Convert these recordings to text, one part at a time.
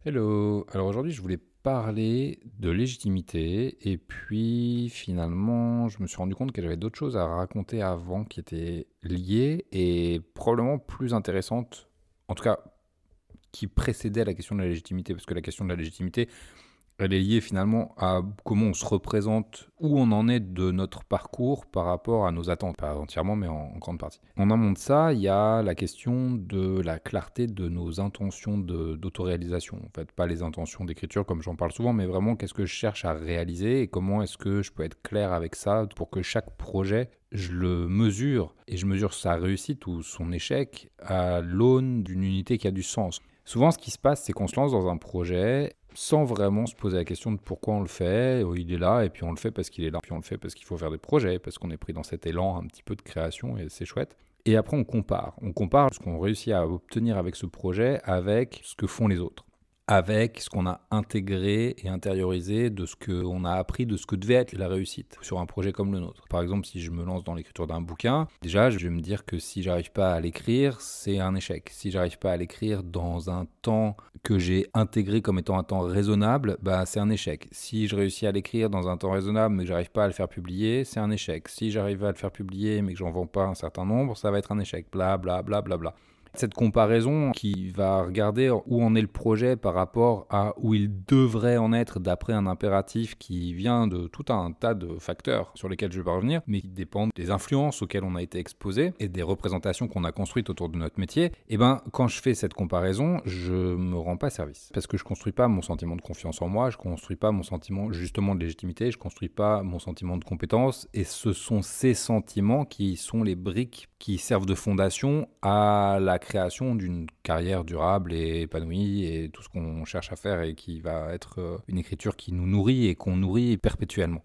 Hello, alors aujourd'hui je voulais parler de légitimité et puis finalement je me suis rendu compte que j'avais d'autres choses à raconter avant qui étaient liées et probablement plus intéressantes, en tout cas qui précédaient la question de la légitimité, parce que la question de la légitimité elle est liée finalement à comment on se représente, où on en est de notre parcours par rapport à nos attentes, pas entièrement mais en grande partie. En amont de ça, il y a la question de la clarté de nos intentions d'autoréalisation. En fait, pas les intentions d'écriture comme j'en parle souvent, mais vraiment qu'est-ce que je cherche à réaliser et comment est-ce que je peux être clair avec ça pour que chaque projet, je le mesure et je mesure sa réussite ou son échec à l'aune d'une unité qui a du sens. Souvent, ce qui se passe, c'est qu'on se lance dans un projet sans vraiment se poser la question de pourquoi on le fait. Il est là et puis on le fait parce qu'il est là. Puis on le fait parce qu'il faut faire des projets, parce qu'on est pris dans cet élan un petit peu de création et c'est chouette. Et après, on compare. On compare ce qu'on réussit à obtenir avec ce projet avec ce que font les autres, avec ce qu'on a intégré et intériorisé de ce qu'on a appris de ce que devait être la réussite sur un projet comme le nôtre. Par exemple, si je me lance dans l'écriture d'un bouquin, déjà, je vais me dire que si j'arrive pas à l'écrire, c'est un échec. Si j'arrive pas à l'écrire dans un temps que j'ai intégré comme étant un temps raisonnable, bah, c'est un échec. Si je réussis à l'écrire dans un temps raisonnable mais que j'arrive pas à le faire publier, c'est un échec. Si j'arrive à le faire publier mais que j'en vends pas un certain nombre, ça va être un échec. Bla bla bla bla bla. Cette comparaison qui va regarder où en est le projet par rapport à où il devrait en être d'après un impératif qui vient de tout un tas de facteurs sur lesquels je vais pas revenir, mais qui dépendent des influences auxquelles on a été exposé et des représentations qu'on a construites autour de notre métier, et ben quand je fais cette comparaison, je me rends pas service. Parce que je construis pas mon sentiment de confiance en moi, je construis pas mon sentiment justement de légitimité, je construis pas mon sentiment de compétence, et ce sont ces sentiments qui sont les briques qui servent de fondation à la création d'une carrière durable et épanouie et tout ce qu'on cherche à faire et qui va être une écriture qui nous nourrit et qu'on nourrit perpétuellement.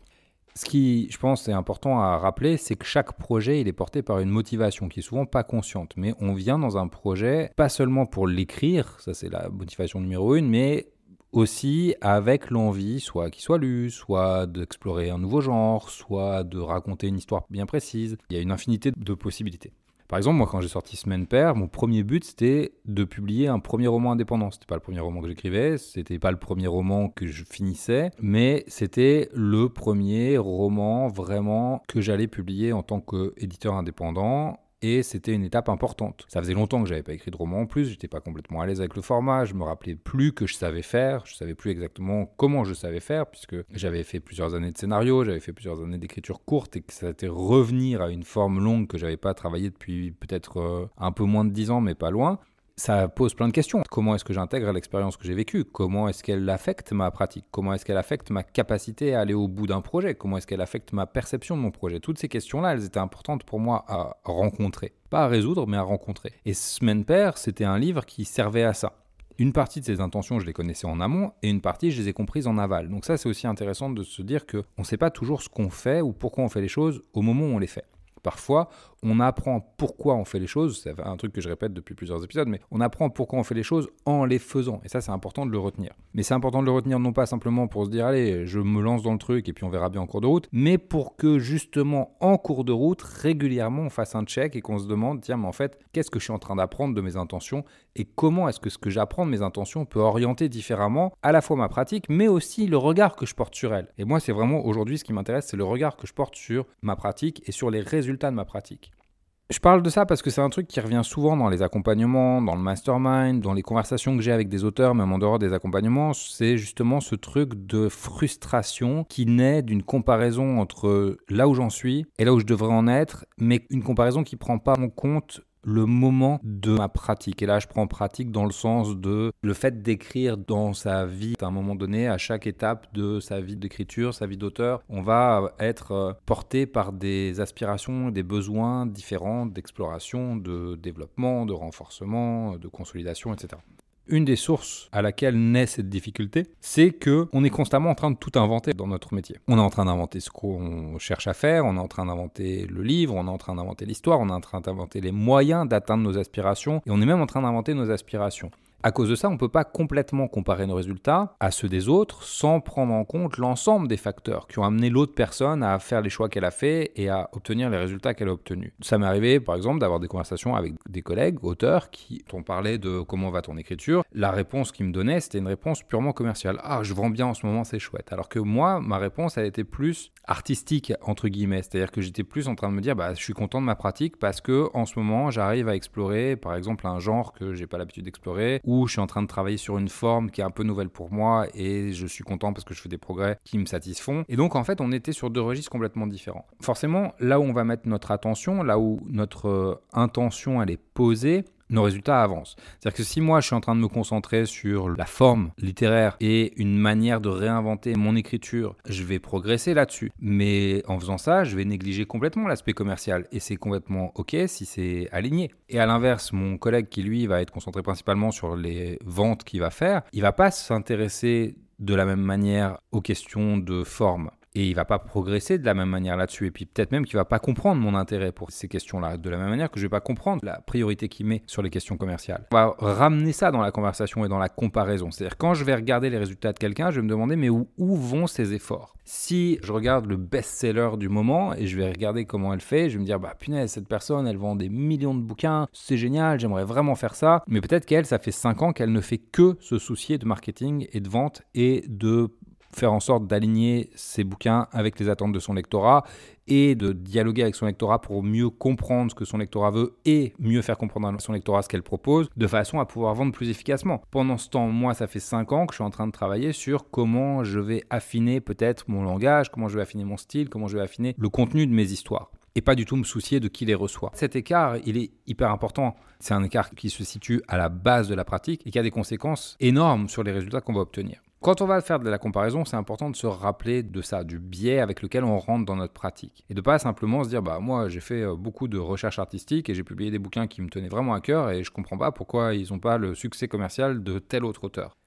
Ce qui, je pense, est important à rappeler, c'est que chaque projet, il est porté par une motivation qui est souvent pas consciente. Mais on vient dans un projet, pas seulement pour l'écrire, ça c'est la motivation numéro 1, mais aussi avec l'envie, soit qu'il soit lu, soit d'explorer un nouveau genre, soit de raconter une histoire bien précise. Il y a une infinité de possibilités. Par exemple, moi, quand j'ai sorti Semaine Paire, mon premier but, c'était de publier un premier roman indépendant. C'était pas le premier roman que j'écrivais, c'était pas le premier roman que je finissais, mais c'était le premier roman vraiment que j'allais publier en tant qu'éditeur indépendant. Et c'était une étape importante. Ça faisait longtemps que j'avais pas écrit de roman en plus, j'étais pas complètement à l'aise avec le format, je me rappelais plus que je savais faire, je savais plus exactement comment je savais faire, puisque j'avais fait plusieurs années de scénario, j'avais fait plusieurs années d'écriture courte, et que ça a été revenir à une forme longue que j'avais pas travaillé depuis peut-être un peu moins de 10 ans, mais pas loin. Ça pose plein de questions. Comment est-ce que j'intègre l'expérience que j'ai vécue? Comment est-ce qu'elle affecte ma pratique? Comment est-ce qu'elle affecte ma capacité à aller au bout d'un projet? Comment est-ce qu'elle affecte ma perception de mon projet? Toutes ces questions-là, elles étaient importantes pour moi à rencontrer. Pas à résoudre, mais à rencontrer. Et Semaine Paire, c'était un livre qui servait à ça. Une partie de ces intentions, je les connaissais en amont, et une partie, je les ai comprises en aval. Donc ça, c'est aussi intéressant de se dire qu'on ne sait pas toujours ce qu'on fait ou pourquoi on fait les choses au moment où on les fait. Parfois, on apprend pourquoi on fait les choses, c'est un truc que je répète depuis plusieurs épisodes, mais on apprend pourquoi on fait les choses en les faisant. Et ça, c'est important de le retenir. Mais c'est important de le retenir non pas simplement pour se dire, allez, je me lance dans le truc et puis on verra bien en cours de route, mais pour que justement, en cours de route, régulièrement, on fasse un check et qu'on se demande, tiens, mais en fait, qu'est-ce que je suis en train d'apprendre de mes intentions et comment est-ce que ce que j'apprends de mes intentions peut orienter différemment à la fois ma pratique, mais aussi le regard que je porte sur elle. Et moi, c'est vraiment aujourd'hui ce qui m'intéresse, c'est le regard que je porte sur ma pratique et sur les résultats de ma pratique. Je parle de ça parce que c'est un truc qui revient souvent dans les accompagnements, dans le mastermind, dans les conversations que j'ai avec des auteurs, même en dehors des accompagnements. C'est justement ce truc de frustration qui naît d'une comparaison entre là où j'en suis et là où je devrais en être, mais une comparaison qui ne prend pas en compte le moment de ma pratique. Et là, je prends pratique dans le sens de le fait d'écrire dans sa vie. À un moment donné, à chaque étape de sa vie d'écriture, sa vie d'auteur, on va être porté par des aspirations, des besoins différents d'exploration, de développement, de renforcement, de consolidation, etc. Une des sources à laquelle naît cette difficulté, c'est qu'on est constamment en train de tout inventer dans notre métier. On est en train d'inventer ce qu'on cherche à faire, on est en train d'inventer le livre, on est en train d'inventer l'histoire, on est en train d'inventer les moyens d'atteindre nos aspirations, et on est même en train d'inventer nos aspirations. À cause de ça, on ne peut pas complètement comparer nos résultats à ceux des autres sans prendre en compte l'ensemble des facteurs qui ont amené l'autre personne à faire les choix qu'elle a fait et à obtenir les résultats qu'elle a obtenus. Ça m'est arrivé, par exemple, d'avoir des conversations avec des collègues, auteurs, qui t'ont parlé de comment va ton écriture. La réponse qu'ils me donnaient, c'était une réponse purement commerciale. Ah, je vends bien en ce moment, c'est chouette. Alors que moi, ma réponse, elle était plus artistique, entre guillemets. C'est-à-dire que j'étais plus en train de me dire, je suis content de ma pratique parce que en ce moment, j'arrive à explorer, par exemple, un genre que j'ai pas l'habitude d'explorer, ou je suis en train de travailler sur une forme qui est un peu nouvelle pour moi et je suis content parce que je fais des progrès qui me satisfont. Et donc, en fait, on était sur deux registres complètement différents. Forcément, là où on va mettre notre attention, là où notre intention, elle est posée, nos résultats avancent. C'est-à-dire que si moi je suis en train de me concentrer sur la forme littéraire et une manière de réinventer mon écriture, je vais progresser là-dessus. Mais en faisant ça, je vais négliger complètement l'aspect commercial et c'est complètement OK si c'est aligné. Et à l'inverse, mon collègue qui lui va être concentré principalement sur les ventes qu'il va faire, il va pas s'intéresser de la même manière aux questions de forme. Et il ne va pas progresser de la même manière là-dessus. Et puis peut-être même qu'il ne va pas comprendre mon intérêt pour ces questions-là. De la même manière que je ne vais pas comprendre la priorité qu'il met sur les questions commerciales. On va ramener ça dans la conversation et dans la comparaison. C'est-à-dire quand je vais regarder les résultats de quelqu'un, je vais me demander mais où vont ses efforts ? Si je regarde le best-seller du moment et je vais regarder comment elle fait, je vais me dire punaise, cette personne, elle vend des millions de bouquins, c'est génial, j'aimerais vraiment faire ça. Mais peut-être qu'elle, ça fait 5 ans qu'elle ne fait que se soucier de marketing et de vente et de faire en sorte d'aligner ses bouquins avec les attentes de son lectorat et de dialoguer avec son lectorat pour mieux comprendre ce que son lectorat veut et mieux faire comprendre à son lectorat ce qu'elle propose de façon à pouvoir vendre plus efficacement. Pendant ce temps, moi, ça fait 5 ans que je suis en train de travailler sur comment je vais affiner peut-être mon langage, comment je vais affiner mon style, comment je vais affiner le contenu de mes histoires. Et pas du tout me soucier de qui les reçoit. Cet écart, il est hyper important. C'est un écart qui se situe à la base de la pratique et qui a des conséquences énormes sur les résultats qu'on va obtenir. Quand on va faire de la comparaison, c'est important de se rappeler de ça, du biais avec lequel on rentre dans notre pratique. Et de pas simplement se dire, moi j'ai fait beaucoup de recherches artistiques et j'ai publié des bouquins qui me tenaient vraiment à cœur et je comprends pas pourquoi ils n'ont pas le succès commercial de tel autre auteur.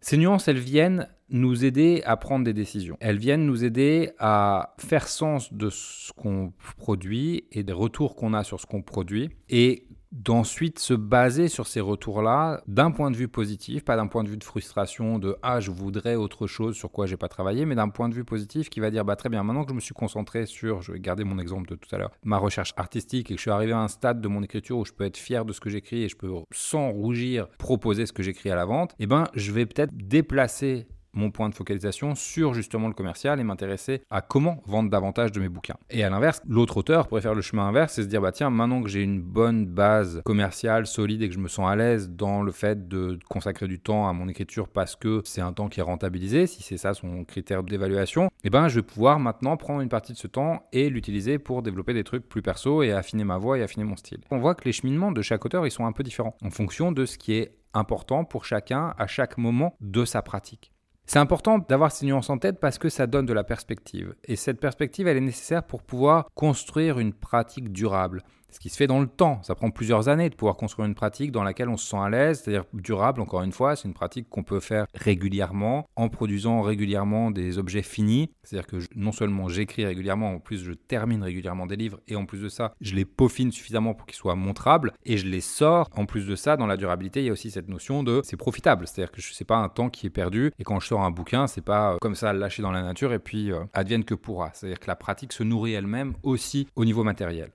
Ces nuances, elles viennent nous aider à prendre des décisions. Elles viennent nous aider à faire sens de ce qu'on produit et des retours qu'on a sur ce qu'on produit et d'ensuite se baser sur ces retours-là d'un point de vue positif, pas d'un point de vue de frustration de « Ah, je voudrais autre chose sur quoi j'ai pas travaillé », mais d'un point de vue positif qui va dire « Très bien, maintenant que je me suis concentré sur, je vais garder mon exemple de tout à l'heure, ma recherche artistique et que je suis arrivé à un stade de mon écriture où je peux être fier de ce que j'écris et je peux sans rougir proposer ce que j'écris à la vente, je vais peut-être déplacer mon point de focalisation sur justement le commercial et m'intéresser à comment vendre davantage de mes bouquins. Et à l'inverse, l'autre auteur pourrait faire le chemin inverse et se dire tiens, maintenant que j'ai une bonne base commerciale solide et que je me sens à l'aise dans le fait de consacrer du temps à mon écriture parce que c'est un temps qui est rentabilisé, si c'est ça son critère d'évaluation, je vais pouvoir maintenant prendre une partie de ce temps et l'utiliser pour développer des trucs plus perso et affiner ma voix et affiner mon style. On voit que les cheminements de chaque auteur, ils sont un peu différents en fonction de ce qui est important pour chacun à chaque moment de sa pratique. C'est important d'avoir ces nuances en tête parce que ça donne de la perspective. Et cette perspective, elle est nécessaire pour pouvoir construire une pratique durable. Ce qui se fait dans le temps. Ça prend plusieurs années de pouvoir construire une pratique dans laquelle on se sent à l'aise, c'est-à-dire durable, encore une fois. C'est une pratique qu'on peut faire régulièrement, en produisant régulièrement des objets finis. C'est-à-dire que non seulement j'écris régulièrement, en plus je termine régulièrement des livres, et en plus de ça, je les peaufine suffisamment pour qu'ils soient montrables, et je les sors. En plus de ça, dans la durabilité, il y a aussi cette notion de c'est profitable. C'est-à-dire que c'est pas un temps qui est perdu, et quand je sors un bouquin, c'est pas comme ça lâché dans la nature, et puis advienne que pourra. C'est-à-dire que la pratique se nourrit elle-même aussi au niveau matériel.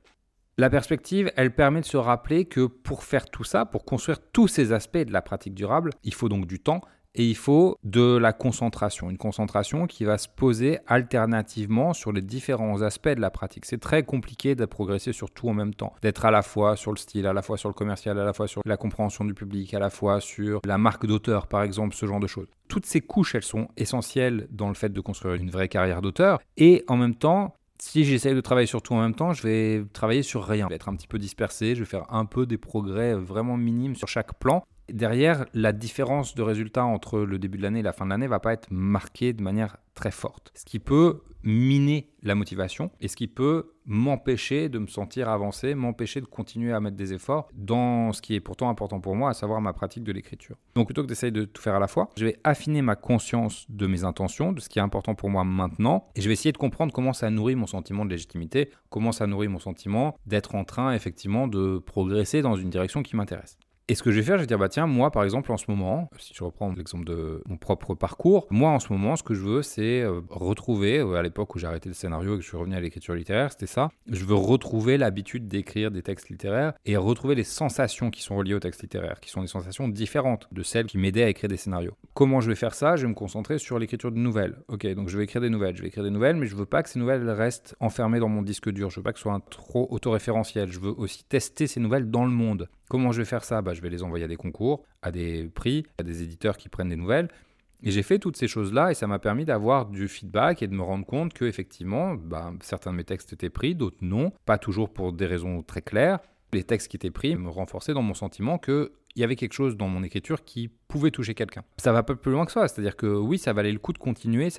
La perspective, elle permet de se rappeler que pour faire tout ça, pour construire tous ces aspects de la pratique durable, il faut donc du temps et il faut de la concentration. Une concentration qui va se poser alternativement sur les différents aspects de la pratique. C'est très compliqué de progresser sur tout en même temps, d'être à la fois sur le style, à la fois sur le commercial, à la fois sur la compréhension du public, à la fois sur la marque d'auteur, par exemple, ce genre de choses. Toutes ces couches, elles sont essentielles dans le fait de construire une vraie carrière d'auteur et en même temps, si j'essaye de travailler sur tout en même temps, je vais travailler sur rien. Je vais être un petit peu dispersé, je vais faire un peu des progrès vraiment minimes sur chaque plan. Derrière, la différence de résultats entre le début de l'année et la fin de l'année ne va pas être marquée de manière très forte. Ce qui peut miner la motivation et ce qui peut m'empêcher de me sentir avancer, m'empêcher de continuer à mettre des efforts dans ce qui est pourtant important pour moi, à savoir ma pratique de l'écriture. Donc plutôt que d'essayer de tout faire à la fois, je vais affiner ma conscience de mes intentions, de ce qui est important pour moi maintenant, et je vais essayer de comprendre comment ça nourrit mon sentiment de légitimité, comment ça nourrit mon sentiment d'être en train effectivement de progresser dans une direction qui m'intéresse. Et ce que je vais faire, je vais dire, bah tiens, moi par exemple en ce moment, si je reprends l'exemple de mon propre parcours, moi en ce moment, ce que je veux, c'est retrouver, à l'époque où j'ai arrêté le scénario et que je suis revenu à l'écriture littéraire, c'était ça. Je veux retrouver l'habitude d'écrire des textes littéraires et retrouver les sensations qui sont reliées aux textes littéraires, qui sont des sensations différentes de celles qui m'aidaient à écrire des scénarios. Comment je vais faire ça? Je vais me concentrer sur l'écriture de nouvelles. Ok, donc je vais écrire des nouvelles, mais je veux pas que ces nouvelles restent enfermées dans mon disque dur. Je veux pas que ce soit trop autoréférentiel. Je veux aussi tester ces nouvelles dans le monde. Comment je vais faire ça? Je vais les envoyer à des concours, à des prix, à des éditeurs qui prennent des nouvelles. Et j'ai fait toutes ces choses-là et ça m'a permis d'avoir du feedback et de me rendre compte qu'effectivement, certains de mes textes étaient pris, d'autres non. Pas toujours pour des raisons très claires. Les textes qui étaient pris me renforçaient dans mon sentiment qu'il y avait quelque chose dans mon écriture qui pouvait toucher quelqu'un. Ça va pas plus loin que ça, c'est-à-dire que oui, ça valait le coup de continuer,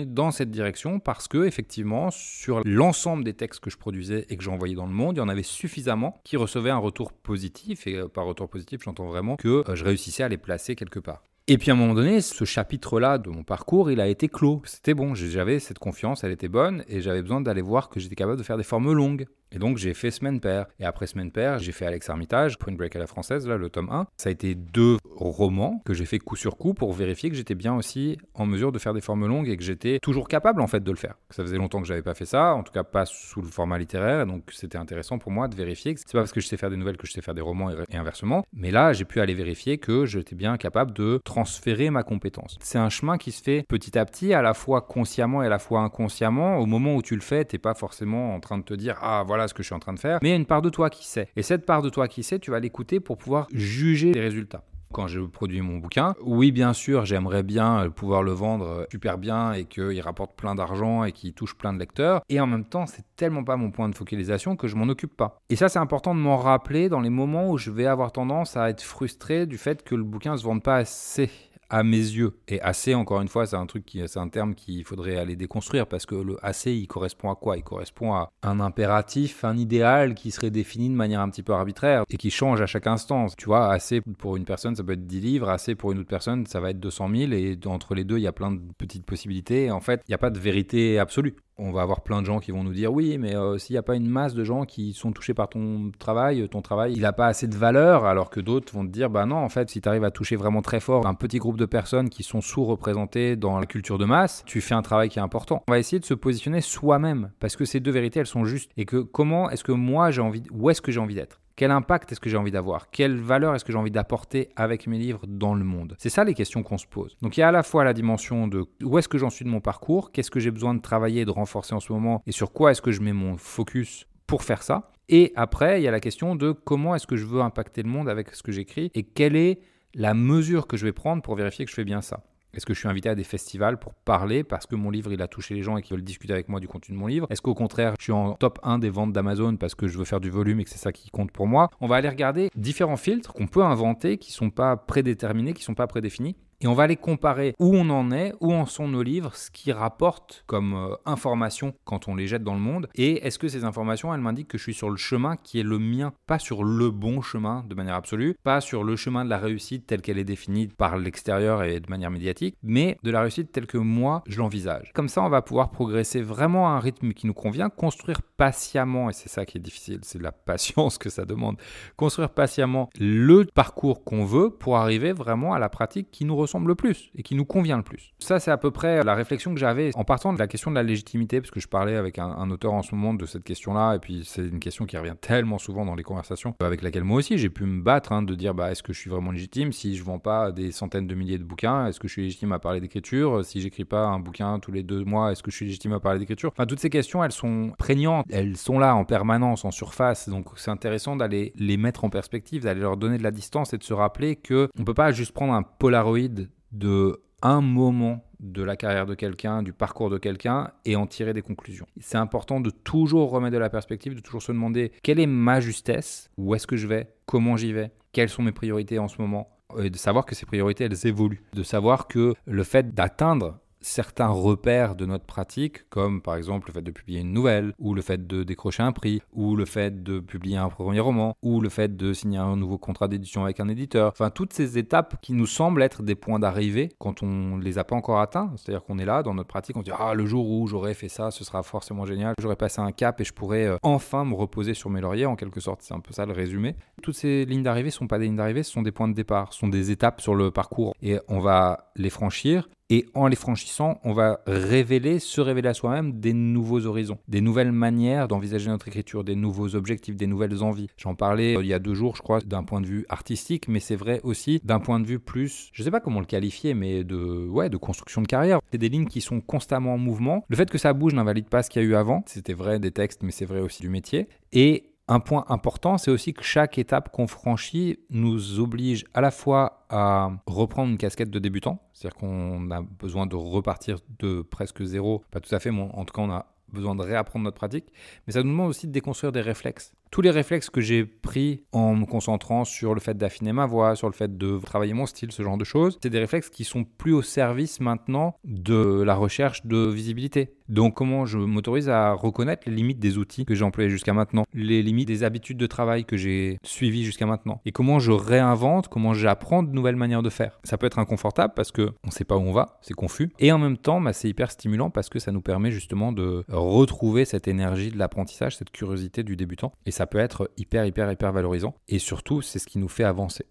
dans cette direction parce que effectivement, sur l'ensemble des textes que je produisais et que j'envoyais dans le monde, il y en avait suffisamment qui recevaient un retour positif, et par retour positif, j'entends vraiment que je réussissais à les placer quelque part. Et puis à un moment donné, ce chapitre-là de mon parcours, il a été clos. C'était bon, j'avais cette confiance, elle était bonne, et j'avais besoin d'aller voir que j'étais capable de faire des formes longues. Et donc j'ai fait Semaine Paire. Et après Semaine Paire, j'ai fait Alex Armitage, Point Break à la française, là, le tome 1. Ça a été 2 romans que j'ai fait coup sur coup pour vérifier que j'étais bien aussi en mesure de faire des formes longues et que j'étais toujours capable en fait de le faire. Ça faisait longtemps que j'avais pas fait ça, en tout cas pas sous le format littéraire, donc c'était intéressant pour moi de vérifier que c'est pas parce que je sais faire des nouvelles que je sais faire des romans et inversement. Mais là, j'ai pu aller vérifier que j'étais bien capable de transférer ma compétence. C'est un chemin qui se fait petit à petit, à la fois consciemment et à la fois inconsciemment. Au moment où tu le fais, t'es pas forcément en train de te dire « Ah, voilà ce que je suis en train de faire », mais il y a une part de toi qui sait. Et cette part de toi qui sait, tu vas l'écouter pour pouvoir juger les résultats. Quand je produis mon bouquin, oui, bien sûr, j'aimerais bien pouvoir le vendre super bien et qu'il rapporte plein d'argent et qu'il touche plein de lecteurs. Et en même temps, c'est tellement pas mon point de focalisation que je m'en occupe pas. Et ça, c'est important de m'en rappeler dans les moments où je vais avoir tendance à être frustré du fait que le bouquin se vende pas assez à mes yeux. Et assez, encore une fois, c'est un terme qu'il faudrait aller déconstruire parce que le assez, il correspond à quoi? Il correspond à un impératif, un idéal qui serait défini de manière un petit peu arbitraire et qui change à chaque instant. Tu vois, assez pour une personne, ça peut être 10 livres, assez pour une autre personne, ça va être 200 000 et entre les deux, il y a plein de petites possibilités. Et en fait, il n'y a pas de vérité absolue. On va avoir plein de gens qui vont nous dire oui, mais s'il n'y a pas une masse de gens qui sont touchés par ton travail, il n'a pas assez de valeur, alors que d'autres vont te dire bah non, en fait, si tu arrives à toucher vraiment très fort un petit groupe de personnes qui sont sous-représentées dans la culture de masse, tu fais un travail qui est important. On va essayer de se positionner soi-même parce que ces deux vérités, elles sont justes et que comment est-ce que moi où est-ce que j'ai envie d'être? Quel impact est-ce que j'ai envie d'avoir? Quelle valeur est-ce que j'ai envie d'apporter avec mes livres dans le monde? C'est ça les questions qu'on se pose. Donc il y a à la fois la dimension de où est-ce que j'en suis de mon parcours, qu'est-ce que j'ai besoin de travailler et de renforcer en ce moment et sur quoi est-ce que je mets mon focus pour faire ça. Et après, il y a la question de comment est-ce que je veux impacter le monde avec ce que j'écris et quelle est la mesure que je vais prendre pour vérifier que je fais bien ça. Est-ce que je suis invité à des festivals pour parler parce que mon livre il a touché les gens et qu'ils veulent discuter avec moi du contenu de mon livre? Est-ce qu'au contraire, je suis en top 1 des ventes d'Amazon parce que je veux faire du volume et que c'est ça qui compte pour moi? On va aller regarder différents filtres qu'on peut inventer qui ne sont pas prédéterminés, qui ne sont pas prédéfinis. Et on va aller comparer où on en est, où en sont nos livres, ce qui rapporte comme information quand on les jette dans le monde. Et est-ce que ces informations, elles m'indiquent que je suis sur le chemin qui est le mien, pas sur le bon chemin de manière absolue, pas sur le chemin de la réussite telle qu'elle est définie par l'extérieur et de manière médiatique, mais de la réussite telle que moi, je l'envisage. Comme ça, on va pouvoir progresser vraiment à un rythme qui nous convient, construire patiemment, et c'est ça qui est difficile, c'est de la patience que ça demande, construire patiemment le parcours qu'on veut pour arriver vraiment à la pratique qui nous ressemble le plus et qui nous convient le plus. Ça, c'est à peu près la réflexion que j'avais en partant de la question de la légitimité, parce que je parlais avec un auteur en ce moment de cette question-là, et puis c'est une question qui revient tellement souvent dans les conversations, avec laquelle moi aussi j'ai pu me battre, de dire est-ce que je suis vraiment légitime si je vends pas des centaines de milliers de bouquins? Est-ce que je suis légitime à parler d'écriture? Si j'écris pas un bouquin tous les 2 mois, est-ce que je suis légitime à parler d'écriture? Enfin, toutes ces questions, elles sont prégnantes, elles sont là en permanence, en surface, donc c'est intéressant d'aller les mettre en perspective, d'aller leur donner de la distance et de se rappeler que on peut pas juste prendre un Polaroid de un moment de la carrière de quelqu'un, du parcours de quelqu'un et en tirer des conclusions. C'est important de toujours remettre de la perspective, de toujours se demander quelle est ma justesse, où est-ce que je vais, comment j'y vais, quelles sont mes priorités en ce moment, et de savoir que ces priorités, elles évoluent. De savoir que le fait d'atteindre certains repères de notre pratique, comme par exemple le fait de publier une nouvelle, ou le fait de décrocher un prix, ou le fait de publier un premier roman, ou le fait de signer un nouveau contrat d'édition avec un éditeur. Enfin, toutes ces étapes qui nous semblent être des points d'arrivée quand on ne les a pas encore atteints. C'est-à-dire qu'on est là dans notre pratique, on se dit « Ah, le jour où j'aurai fait ça, ce sera forcément génial. J'aurai passé un cap et je pourrai enfin me reposer sur mes lauriers. » En quelque sorte, c'est un peu ça le résumé. Toutes ces lignes d'arrivée ne sont pas des lignes d'arrivée, ce sont des points de départ, ce sont des étapes sur le parcours. Et on va les franchir. Et en les franchissant, on va se révéler à soi-même des nouveaux horizons, des nouvelles manières d'envisager notre écriture, des nouveaux objectifs, des nouvelles envies. J'en parlais il y a 2 jours, je crois, d'un point de vue artistique, mais c'est vrai aussi d'un point de vue plus, je ne sais pas comment le qualifier, mais de construction de carrière. C'est des lignes qui sont constamment en mouvement. Le fait que ça bouge n'invalide pas ce qu'il y a eu avant. C'était vrai des textes, mais c'est vrai aussi du métier. Et un point important, c'est aussi que chaque étape qu'on franchit nous oblige à la fois à reprendre une casquette de débutant, c'est-à-dire qu'on a besoin de repartir de presque zéro, pas tout à fait, mais en tout cas on a besoin de réapprendre notre pratique, mais ça nous demande aussi de déconstruire des réflexes. Tous les réflexes que j'ai pris en me concentrant sur le fait d'affiner ma voix, sur le fait de travailler mon style, ce genre de choses, c'est des réflexes qui sont plus au service maintenant de la recherche de visibilité. Donc comment je m'autorise à reconnaître les limites des outils que j'ai employés jusqu'à maintenant, les limites des habitudes de travail que j'ai suivies jusqu'à maintenant, et comment je réinvente, comment j'apprends de nouvelles manières de faire. Ça peut être inconfortable parce qu'on ne sait pas où on va, c'est confus, et en même temps c'est hyper stimulant parce que ça nous permet justement de retrouver cette énergie de l'apprentissage, cette curiosité du débutant, et ça peut être hyper valorisant, et surtout c'est ce qui nous fait avancer.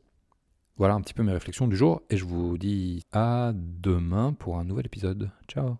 Voilà un petit peu mes réflexions du jour, et je vous dis à demain pour un nouvel épisode. Ciao.